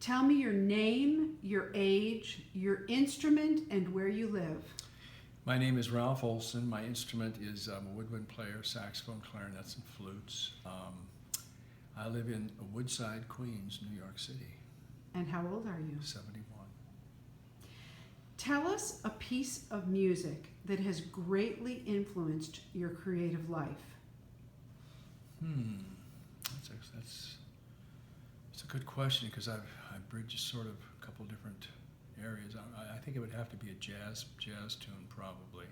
Tell me your name, your age, your instrument, and where you live. My name is Ralph Olson. My instrument is a woodwind player, saxophone, clarinets, and flutes. I live in Woodside, Queens, New York City. And how old are you? 71. Tell us a piece of music that has greatly influenced your creative life. That's a good question because I've bridged sort of a couple different areas. I think it would have to be a jazz tune, probably.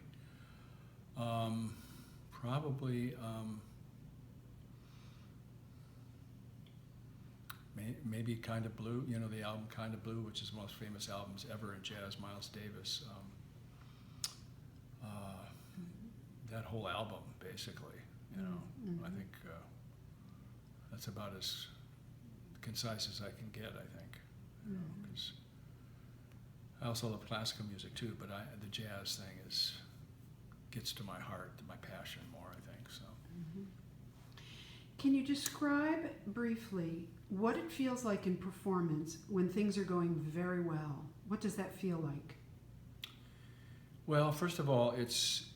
Maybe Kind of Blue. You know, the album Kind of Blue, which is the most famous albums ever in jazz. Miles Davis. That whole album, basically. You know, I think that's about as concise as I can get. I think. You know, 'cause I also love classical music too, but the jazz thing gets to my heart, my passion more, I think. So. Can you describe briefly what it feels like in performance when things are going very well? What does that feel like? Well, first of all, it's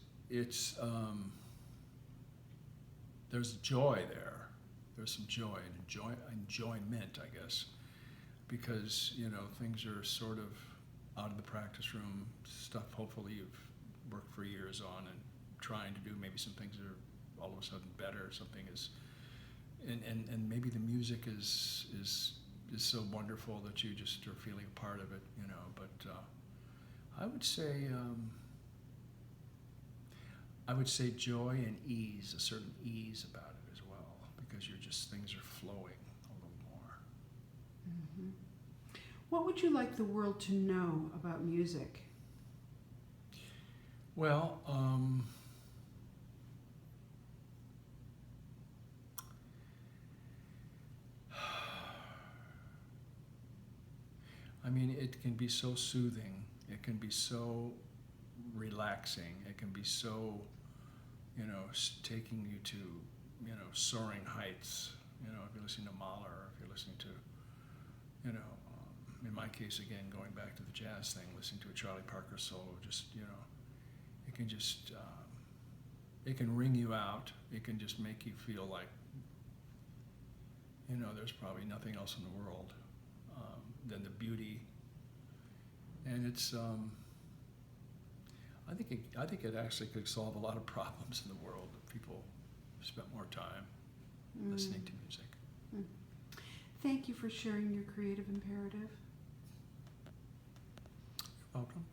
there's joy there. There's some joy and enjoyment, I guess, because things are sort of out of the practice room stuff. Hopefully, you've worked for years on and trying to do maybe some things that are all of a sudden better. Something is, and maybe the music is so wonderful that you just are feeling a part of it. But I would say joy and ease, a certain ease about it as well, because things are flowing a little more. What would you like the world to know about music? Well, I mean, it can be so soothing. It can be so relaxing. It can be so, taking you to, soaring heights. If you're listening to Mahler, or if you're listening to, in my case, again, going back to the jazz thing, listening to a Charlie Parker solo, it can it can wring you out. It can just make you feel like, there's probably nothing else in the world than the beauty. And it's, I think it actually could solve a lot of problems in the world if people spent more time listening to music. Thank you for sharing your creative imperative. You're welcome.